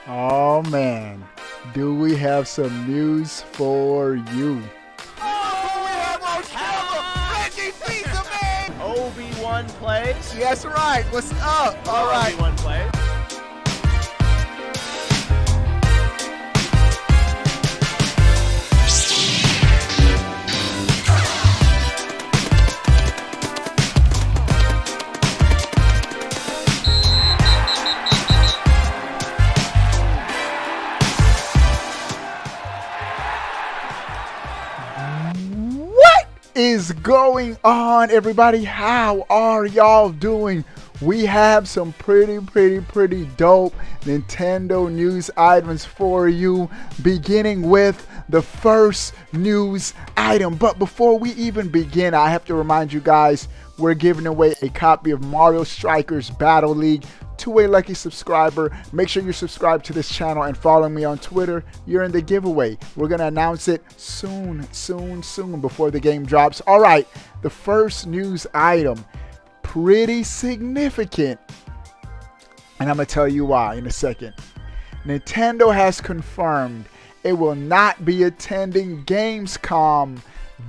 Oh man, do we have some news for you? Oh, we have our camera! Reggie Pizza Man! Obi-Wan plays. Yes, right. What's up? All right. Obi-Wan plays. What is going on, everybody? How are y'all doing? We have some pretty dope Nintendo news items for you, beginning with the first news item. But before we even begin, I have to remind you guys, we're giving away a copy of Mario Strikers Battle League to a lucky subscriber. Make sure you subscribe to this channel and follow me on Twitter. You're in the giveaway. We're going to announce it soon before the game drops. All right, the first news item, pretty significant, and I'm going to tell you why in a second. Nintendo has confirmed it will not be attending Gamescom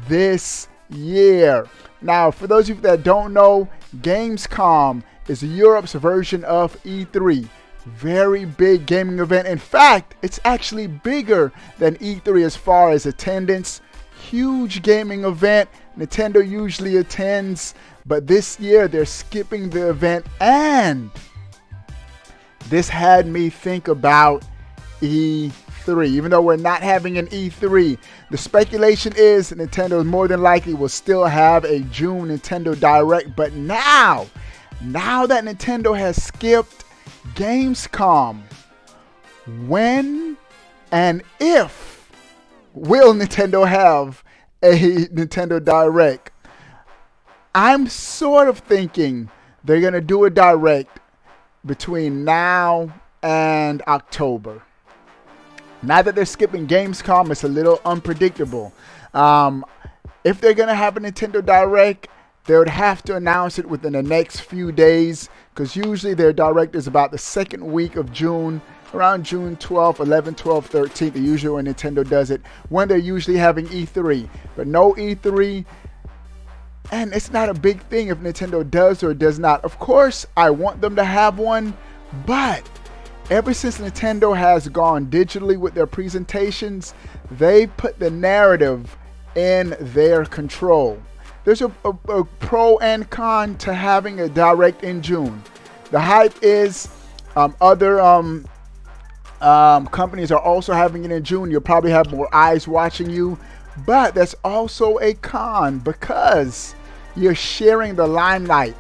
this year. Now, for those of you that don't know, Gamescom is Europe's version of E3. Very big gaming event. In fact, it's actually bigger than E3 as far as attendance. Huge gaming event. Nintendo usually attends, but this year they're skipping the event, and this had me think about E3. Even though we're not having an E3, the speculation is Nintendo more than likely will still have a June Nintendo Direct. But now that Nintendo has skipped Gamescom, when and if will Nintendo have a Nintendo Direct? I'm sort of thinking they're going to do a Direct between now and October. Now that they're skipping Gamescom, it's a little unpredictable. If they're going to have a Nintendo Direct, they would have to announce it within the next few days, because usually their Direct is about the second week of June, around June 12th, 11th, 12th, 13th, usually when Nintendo does it, when they're usually having E3. But no E3, and it's not a big thing if Nintendo does or does not. Of course, I want them to have one, but ever since Nintendo has gone digitally with their presentations, they put the narrative in their control. There's a pro and con to having a Direct in June. The hype is other companies are also having it in June. You'll probably have more eyes watching you. But there's also a con, because you're sharing the limelight.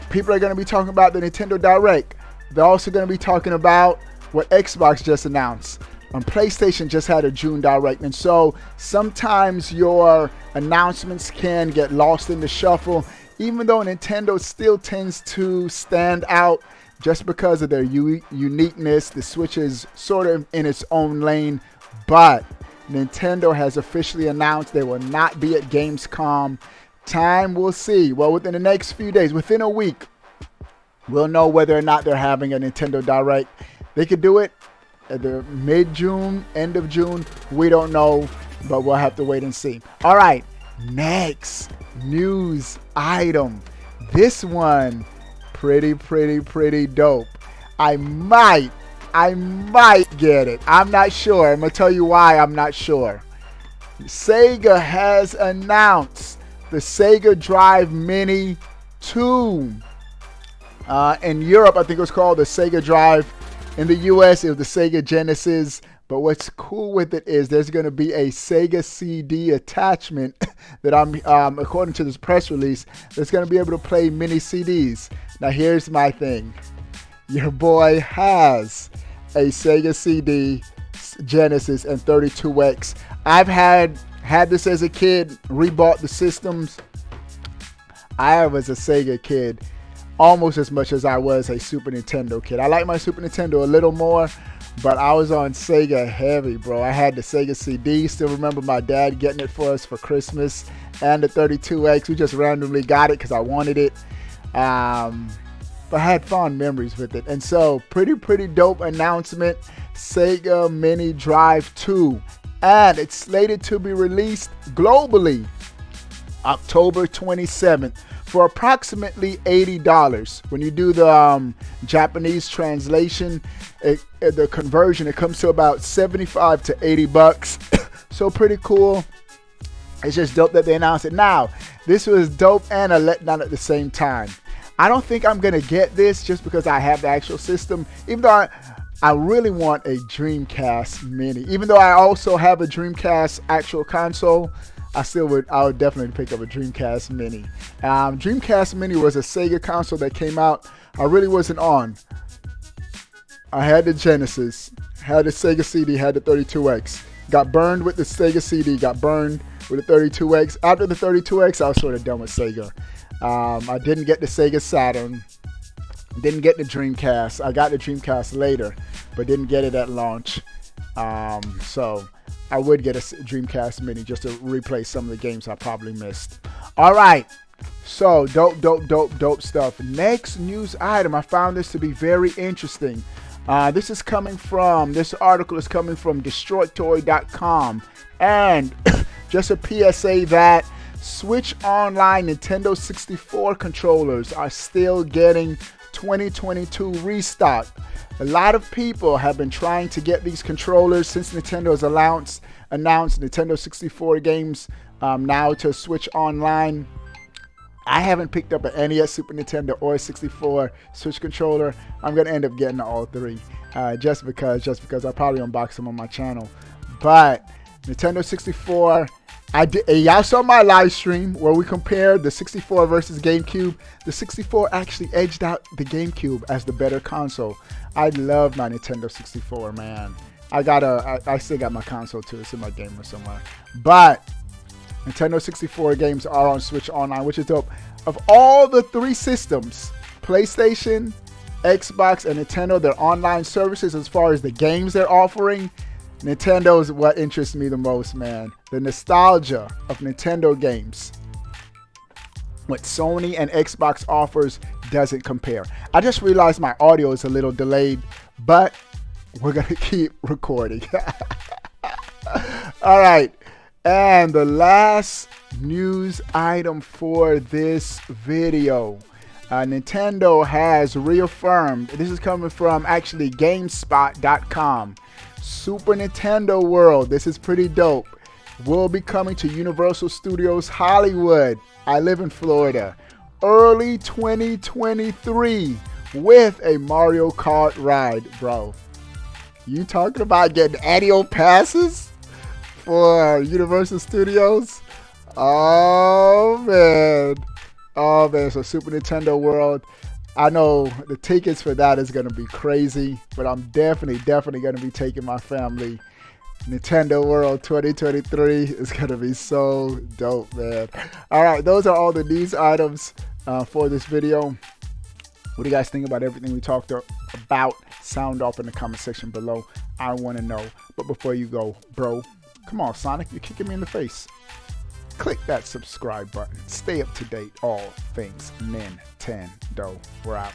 People are going to be talking about the Nintendo Direct. They're also going to be talking about what Xbox just announced. PlayStation just had a June Direct. And so sometimes your announcements can get lost in the shuffle, even though Nintendo still tends to stand out just because of their uniqueness. The Switch is sort of in its own lane, but Nintendo has officially announced they will not be at Gamescom. Time will see. Well, within the next few days, within a week, we'll know whether or not they're having a Nintendo Direct. They could do it at the mid-June, end of June. We don't know, but we'll have to wait and see. All right, next news item. This one, pretty dope. I might get it. I'm not sure. I'm going to tell you why I'm not sure. Sega has announced the Sega Drive Mini 2. In Europe, I think it was called the Sega Drive. In the US, it was the Sega Genesis. But what's cool with it is there's going to be a Sega CD attachment that according to this press release, that's going to be able to play mini CDs. Now, here's my thing. Your boy has a Sega CD Genesis and 32X. I've had this as a kid, rebought the systems. I was a Sega kid almost as much as I was a Super Nintendo kid. I like my Super Nintendo a little more, but I was on Sega heavy, bro. I had the Sega CD. Still remember my dad getting it for us for Christmas, and the 32X. We just randomly got it because I wanted it. but I had fond memories with it. And so, pretty dope announcement. Sega Mini Drive 2. And it's slated to be released globally October 27th for approximately $80. When you do the Japanese translation, the conversion, it comes to about 75 to 80 bucks. So pretty cool. It's just dope that they announced it. Now, this was dope and a letdown at the same time. I don't think I'm going to get this just because I have the actual system, even though I really want a Dreamcast Mini. Even though I also have a Dreamcast actual console, I would definitely pick up a Dreamcast Mini. Dreamcast Mini was a Sega console that came out. I really wasn't on. I had the Genesis, had the Sega CD, had the 32X. Got burned with the Sega CD, got burned with the 32X. After the 32X, I was sort of done with Sega. I didn't get the Sega Saturn. Didn't get the Dreamcast. I got the Dreamcast later, but didn't get it at launch. So I would get a Dreamcast Mini just to replay some of the games I probably missed. All right. So dope stuff. Next news item. I found this to be very interesting. This article is coming from DestroyToy.com. And just a PSA that Switch Online Nintendo 64 controllers are still getting 2022 restock. A lot of people have been trying to get these controllers since Nintendo has announced Nintendo 64 games now to Switch Online. I haven't picked up an NES, Super Nintendo, or 64 Switch controller. I'm gonna end up getting all three, just because I'll probably unbox them on my channel. But Nintendo 64, y'all saw my live stream where we compared the 64 versus GameCube. The 64 actually edged out the GameCube as the better console. I love my Nintendo 64, man. I still got my console too. It's in my game or somewhere. But Nintendo 64 games are on Switch Online, which is dope. Of all the three systems, PlayStation, Xbox, and Nintendo, their online services as far as the games they're offering, Nintendo is what interests me the most, man. The nostalgia of Nintendo games. What Sony and Xbox offers doesn't compare. I just realized my audio is a little delayed, but we're going to keep recording. All right. And the last news item for this video. Nintendo has reaffirmed, this is coming from actually GameSpot.com. Super Nintendo World, this is pretty dope, will be coming to Universal Studios Hollywood. I live in Florida. Early 2023 with a Mario Kart ride, bro. You talking about getting annual passes for Universal Studios? Oh man. So Super Nintendo World, I know the tickets for that is going to be crazy, but I'm definitely going to be taking my family. Nintendo World 2023 is going to be so dope, man. All right, those are all the news items for this video. What do you guys think about everything we talked about? Sound off in the comment section below. I want to know. But before you go, bro, come on, Sonic, you're kicking me in the face. Click that subscribe button. Stay up to date. All things Nintendo. We're out.